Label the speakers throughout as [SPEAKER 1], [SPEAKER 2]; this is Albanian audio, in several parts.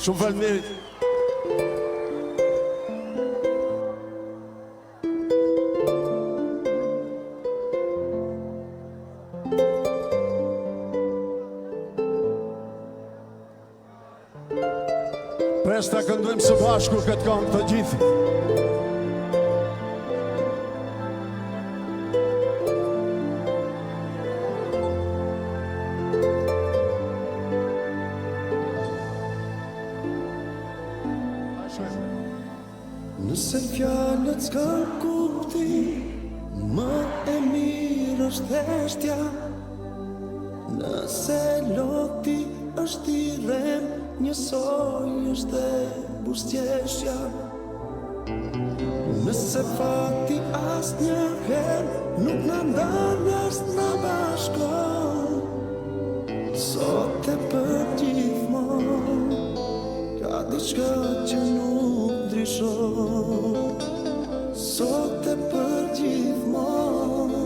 [SPEAKER 1] Shumë faleminderit. Pres ta këndojmë së bashku këtë këngë të gjithë.
[SPEAKER 2] Nëse fjalët s'kan kuptim, më e mirë është theshtja. Nëse loti është i rem, njësoj është e buzëqeshja. Nëse fati asnjëherë nuk na ndan as na bashkon, sot e për gjithmonë ka diçka që nuk ndryshon. Sot e për gjithmonë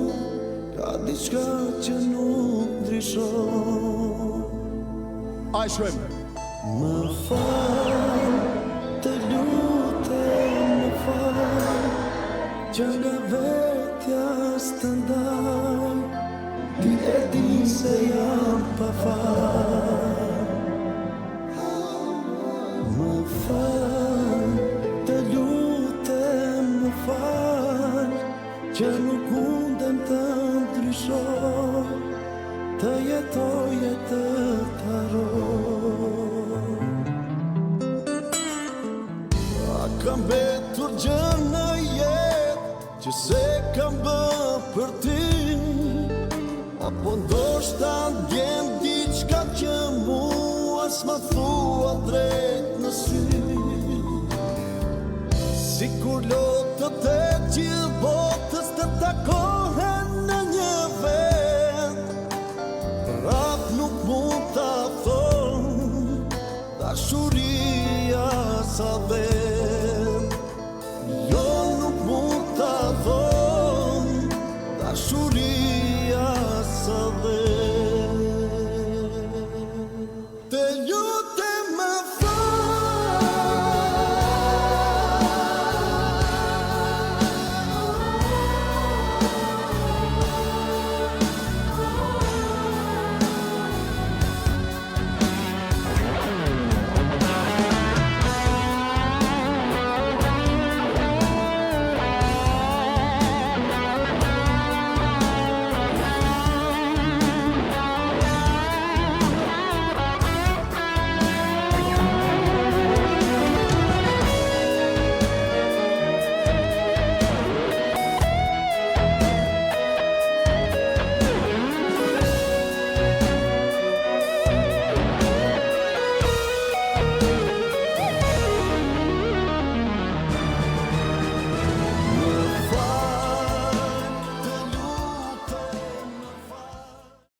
[SPEAKER 2] ka diçka që nuk ndryshon.
[SPEAKER 1] Ai shkruajmë.
[SPEAKER 2] Më fal, të lutem më fal, që nga vetja s'të ndaj, ti e di se jam pa fal. Më fal, të lutem më fal, që nuk mundem të ndryshoj, të jetoj e të haroj. A kam betur gjë në jetë që se kam bë për ty, apo ndoshta ndjen diçka që mua s'ma thua drejt në sy. Sikur lotët e gjithë botës të takohen në një vend, prap nuk mund ta thon dashuria sa vet.